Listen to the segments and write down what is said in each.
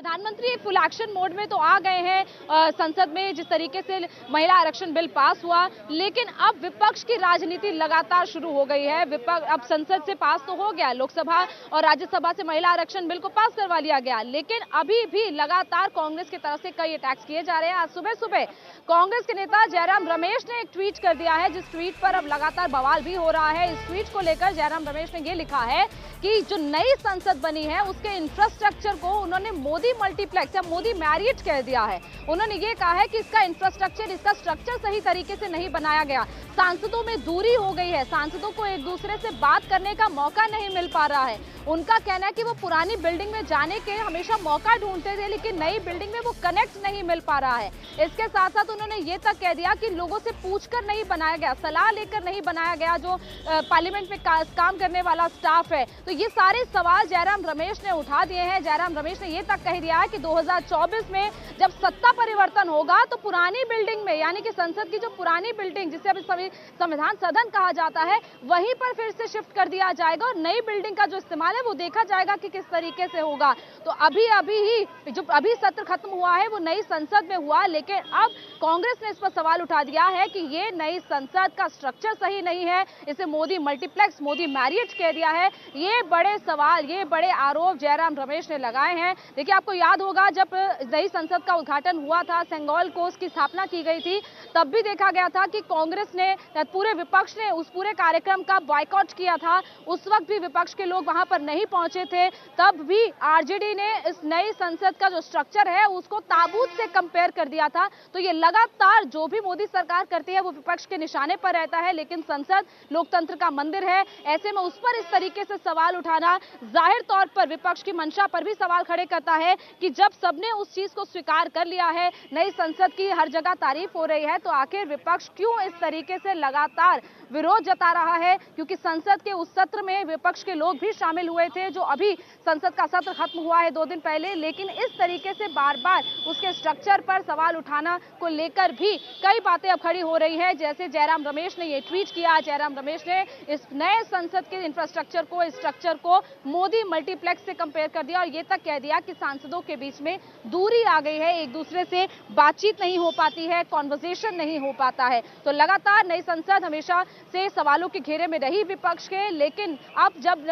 प्रधानमंत्री full action mode में तो आ गए हैं संसद में, जिस तरीके से महिला आरक्षण बिल पास हुआ, लेकिन अब विपक्ष की राजनीति लगातार शुरू हो गई है। विपक्ष अब संसद से पास तो हो गया, लोकसभा और राज्यसभा से महिला आरक्षण बिल को पास करवा लिया गया, लेकिन अभी भी लगातार कांग्रेस की तरफ से कई अटैक्स किए जा रहे हैं। आज सुबह सुबह कांग्रेस के नेता जयराम रमेश ने एक ट्वीट कर दिया है, जिस ट्वीट पर अब लगातार बवाल भी हो रहा है। इस ट्वीट को लेकर जयराम रमेश ने ये लिखा है कि जो नई संसद बनी है उसके इंफ्रास्ट्रक्चर को उन्होंने मोदी मल्टीप्लेक्स या मोदी मैरियट कह दिया है। उन्होंने ये कहा है कि इसका इंफ्रास्ट्रक्चर, इसका स्ट्रक्चर सही तरीके से नहीं बनाया गया। सांसदों में दूरी हो गई है, सांसदों को एक दूसरे से बात करने का मौका नहीं मिल पा रहा है। उनका कहना है कि वो पुरानी बिल्डिंग में जाने के हमेशा मौका ढूंढते थे, लेकिन नई बिल्डिंग में वो कनेक्ट नहीं मिल पा रहा है। इसके साथ साथ उन्होंने ये तक कह दिया कि लोगों से पूछकर नहीं बनाया गया, सलाह लेकर नहीं बनाया गया जो पार्लियामेंट में काम करने वाला स्टाफ है। तो ये सारे सवाल जयराम रमेश ने उठा दिए हैं। जयराम रमेश ने ये तक कह दिया है कि 2024 में जब सत्ता परिवर्तन होगा तो पुरानी बिल्डिंग में, यानी कि संसद की जो पुरानी बिल्डिंग जिसे अभी संविधान सदन कहा जाता है, वहीं पर फिर से शिफ्ट कर दिया जाएगा और नई बिल्डिंग का जो इस्तेमाल है वो देखा जाएगा कि किस तरीके से होगा। तो अभी सत्र खत्म हुआ है वो नई संसद में हुआ, लेकिन अब कांग्रेस ने इस पर सवाल उठा दिया है कि ये नई संसद का स्ट्रक्चर सही नहीं है, इसे मोदी मल्टीप्लेक्स, मोदी मैरियट कह दिया है। ये बड़े सवाल, ये बड़े आरोप जयराम रमेश ने लगाए हैं। देखिए, आपको याद होगा जब नई संसद का उद्घाटन हुआ था, सेंगोल कोर्स की स्थापना की गई थी, तब भी देखा गया था कि कांग्रेस ने, पूरे विपक्ष ने उस पूरे कार्यक्रम का बॉयकॉट किया था। उस वक्त भी विपक्ष के लोग वहां पर नहीं पहुंचे थे। तब भी आरजेडी ने इस नई संसद का जो स्ट्रक्चर है उसको ताबूत से कंपेयर कर दिया था। तो ये लगातार जो भी मोदी सरकार करती है वो विपक्ष के निशाने पर रहता है, लेकिन संसद लोकतंत्र का मंदिर है, ऐसे में उस पर इस तरीके से सवाल उठाना जाहिर तौर पर विपक्ष की मंशा पर भी सवाल खड़े करता है कि जब सबने उस चीज को स्वीकार कर लिया है, नई संसद की हर जगह तारीफ हो रही है, तो आखिर विपक्ष क्यों इस तरीके से लगातार विरोध जता रहा है। क्योंकि संसद के उस सत्र में विपक्ष के लोग भी शामिल हुए थे, जो अभी संसद का सत्र खत्म हुआ है 2 दिन पहले, लेकिन इस तरीके से बार बार उसके स्ट्रक्चर पर सवाल उठाना को लेकर भी कई बातें अब खड़ी हो रही है। जैसे जयराम रमेश ने ये ट्वीट किया, जयराम रमेश ने इस नए संसद के इंफ्रास्ट्रक्चर को, इस स्ट्रक्चर को मोदी मल्टीप्लेक्स से कंपेयर कर दिया और ये तक कह दिया कि सांसदों के बीच में दूरी आ गई है, एक दूसरे से बातचीत नहीं हो पाती है, कॉन्वर्सेशन नहीं हो पाता है। तो लगातार नई संसद हमेशा से सवालों के घेरे में रही विपक्ष के, लेकिन अब जब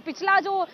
पिछला जो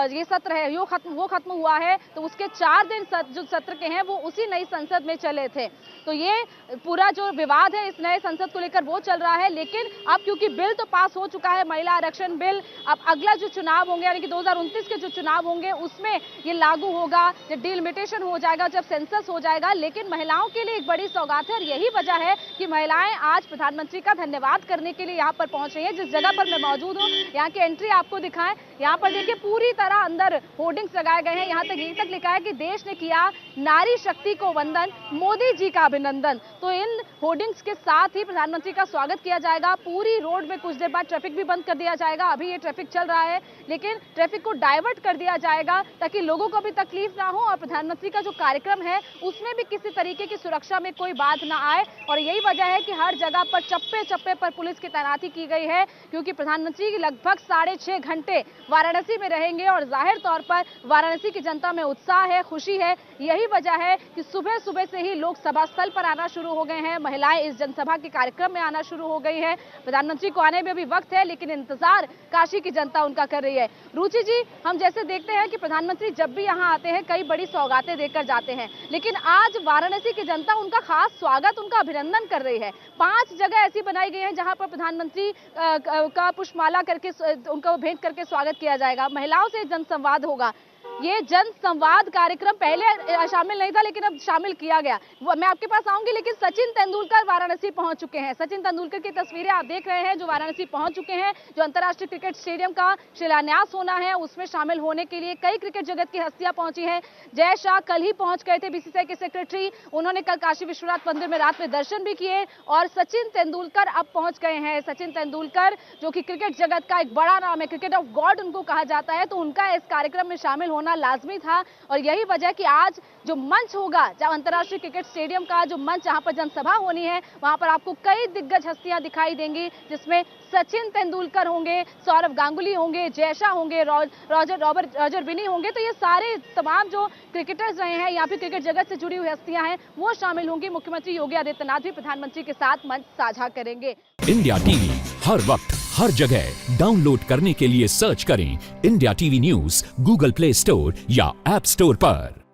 ये सत्र है वो खत्म हुआ है, तो उसके 4 दिन जो सत्र के हैं वो उसी नई संसद में चले थे। तो ये पूरा जो विवाद है इस नए संसद को लेकर वो चल रहा है, लेकिन अब क्योंकि बिल तो पास हो चुका है, महिला आरक्षण बिल, अब अगला जो चुनाव होंगे यानी कि 2029 के जो चुनाव होंगे उसमें ये लागू होगा, जब डिलिमिटेशन हो जाएगा, जब सेंसस हो जाएगा। लेकिन महिलाओं के लिए एक बड़ी सौगात है और यही वजह है कि महिलाएं आज प्रधानमंत्री का धन्यवाद करने के लिए यहाँ पर पहुंच रही है। जिस जगह पर मैं मौजूद हूँ, यहाँ की एंट्री आपको दिखाएं, यहाँ पर देखिए पूरी तरह अंदर होर्डिंग्स लगाए गए हैं। यहाँ तक ये तक लिखा है कि देश ने किया नारी शक्ति को वंदन, मोदी जी का अभिनंदन। तो इन होर्डिंग्स के साथ ही प्रधानमंत्री का स्वागत किया जाएगा। पूरी रोड में कुछ देर बाद ट्रैफिक भी बंद कर दिया जाएगा। अभी ये ट्रैफिक चल रहा है, लेकिन ट्रैफिक को डाइवर्ट कर दिया जाएगा ताकि लोगों को भी तकलीफ ना हो और प्रधानमंत्री का जो कार्यक्रम है उसमें भी किसी तरीके की सुरक्षा में कोई बात ना आए। और यही वजह है कि हर जगह पर चप्पे चप्पे पर पुलिस की तैनाती की गई है, क्योंकि प्रधानमंत्री लगभग 6.5 घंटे वाराणसी में रहेंगे और जाहिर तौर पर वाराणसी की जनता में उत्साह है, खुशी है। यही वजह है कि सुबह सुबह से ही लोग सभा स्थल पर आना शुरू हो गए हैं, महिलाएं इस जनसभा के कार्यक्रम में आना शुरू हो गई है। प्रधानमंत्री को आने में भी वक्त है, लेकिन इंतजार काशी की जनता उनका कर रही है। रुचि जी, हम जैसे देखते हैं कि प्रधानमंत्री जब भी यहाँ आते हैं कई बड़ी सौगातें देकर जाते हैं, लेकिन आज वाराणसी की जनता उनका खास स्वागत, उनका अभिनंदन कर रही है। 5 जगह ऐसी बनाई गई है जहां पर प्रधानमंत्री का पुष्पमाला करके उनको भेंट करके स्वागत किया जाएगा। महिलाओं से जनसंवाद होगा। ये जन संवाद कार्यक्रम पहले शामिल नहीं था, लेकिन अब शामिल किया गया। मैं आपके पास आऊंगी, लेकिन सचिन तेंदुलकर वाराणसी पहुंच चुके हैं। सचिन तेंदुलकर की तस्वीरें आप देख रहे हैं जो वाराणसी पहुंच चुके हैं। जो अंतर्राष्ट्रीय क्रिकेट स्टेडियम का शिलान्यास होना है उसमें शामिल होने के लिए कई क्रिकेट जगत की हस्तियां पहुंची हैं। जय शाह कल ही पहुंच गए थे, बीसीसीआई के सेक्रेटरी, उन्होंने कल काशी विश्वनाथ मंदिर में रात में दर्शन भी किए और सचिन तेंदुलकर अब पहुंच गए हैं। सचिन तेंदुलकर जो कि क्रिकेट जगत का एक बड़ा नाम है, क्रिकेट ऑफ गॉड उनको कहा जाता है, तो उनका इस कार्यक्रम में शामिल होना होना लाजमी था और यही वजह कि आज जो मंच होगा, जहाँ अंतर्राष्ट्रीय क्रिकेट स्टेडियम का जो मंच, जहां पर जनसभा होनी है, वहां पर आपको कई दिग्गज हस्तियां दिखाई देंगी, जिसमें सचिन तेंदुलकर होंगे, सौरव गांगुली होंगे, जयशा होंगे, रॉजर बिनी होंगे। तो ये सारे तमाम जो क्रिकेटर्स रहे हैं या फिर क्रिकेट जगत से जुड़ी हुई हस्तियां हैं, वो शामिल होंगी। मुख्यमंत्री योगी आदित्यनाथ भी प्रधानमंत्री के साथ मंच साझा करेंगे। इंडिया टीवी हर वक्त हर जगह डाउनलोड करने के लिए सर्च करें India TV news Google play store या ऐप स्टोर पर।